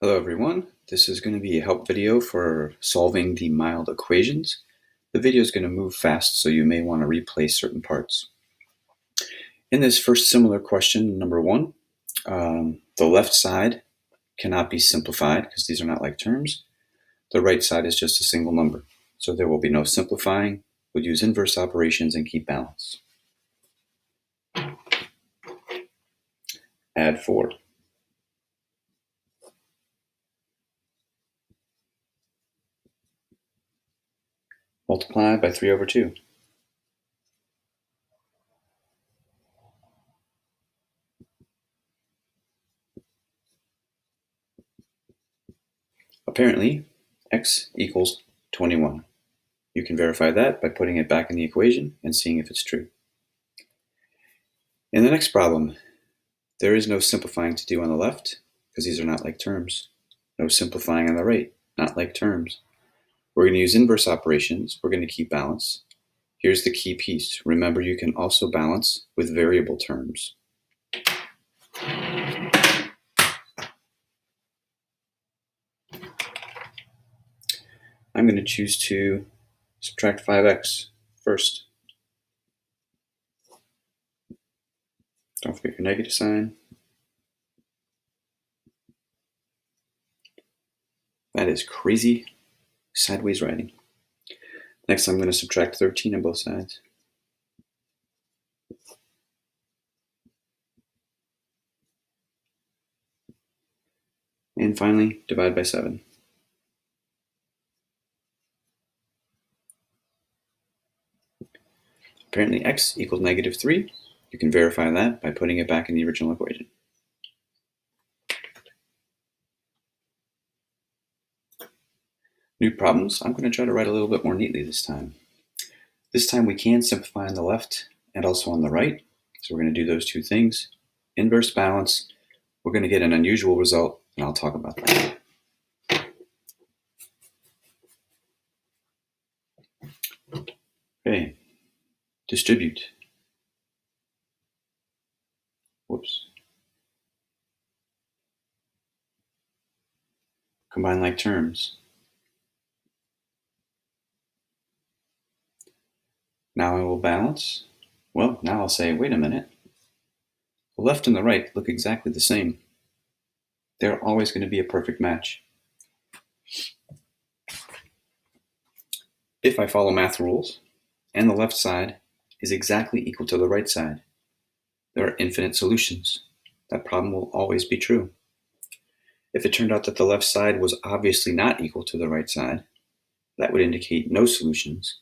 Hello everyone, this is going to be a help video for solving the mild equations. The video is going to move fast, so you may want to replay certain parts. In this first similar question, number 1, the left side cannot be simplified because these are not like terms. The right side is just a single number, so there will be no simplifying. We'll use inverse operations and keep balance. Add 4. Multiply by 3 over 2. Apparently, x equals 21. You can verify that by putting it back in the equation and seeing if it's true. In the next problem, there is no simplifying to do on the left because these are not like terms. No simplifying on the right, not like terms. We're going to use inverse operations. We're going to keep balance. Here's the key piece. Remember, you can also balance with variable terms. I'm going to choose to subtract 5x first. Don't forget your negative sign. That is crazy sideways writing. Next, I'm going to subtract 13 on both sides. And finally, divide by 7. Apparently x equals negative 3. You can verify that by putting it back in the original equation. New problems. I'm going to try to write a little bit more neatly this time. This time we can simplify on the left and also on the right. So we're going to do those two things. Inverse balance. We're going to get an unusual result, and I'll talk about that. Okay. Distribute. Whoops. Combine like terms. Now I will balance. Well, now I'll say, wait a minute. The left and the right look exactly the same. They're always going to be a perfect match. If I follow math rules, and the left side is exactly equal to the right side, there are infinite solutions. That problem will always be true. If it turned out that the left side was obviously not equal to the right side, that would indicate no solutions,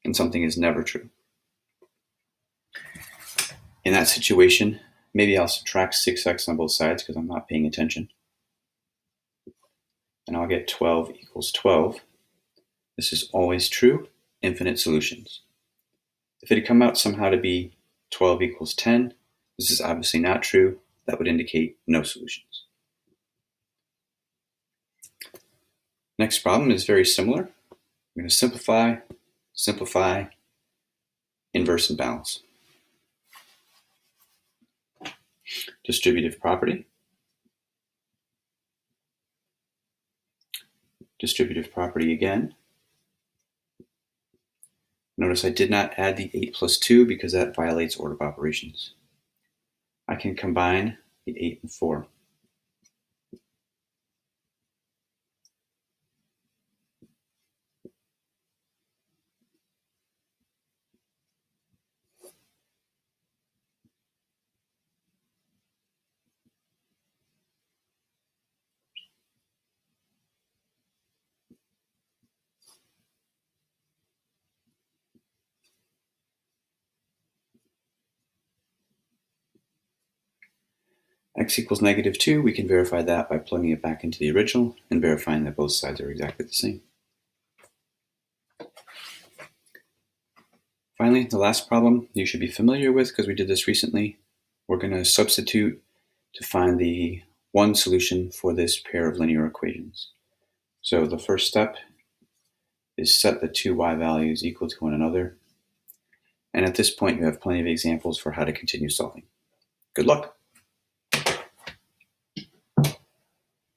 and something is never true. In that situation, maybe I'll subtract 6x on both sides because I'm not paying attention. And I'll get 12 equals 12. This is always true, infinite solutions. If it had come out somehow to be 12 equals 10, this is obviously not true. That would indicate no solutions. Next problem is very similar. I'm going to simplify, inverse and balance. Distributive property. Distributive property again. Notice I did not add the 8 plus 2 because that violates order of operations. I can combine the 8 and 4. X equals negative 2, we can verify that by plugging it back into the original and verifying that both sides are exactly the same. Finally, the last problem you should be familiar with because we did this recently. We're going to substitute to find the one solution for this pair of linear equations. So the first step is set the two y values equal to one another. And at this point, you have plenty of examples for how to continue solving. Good luck.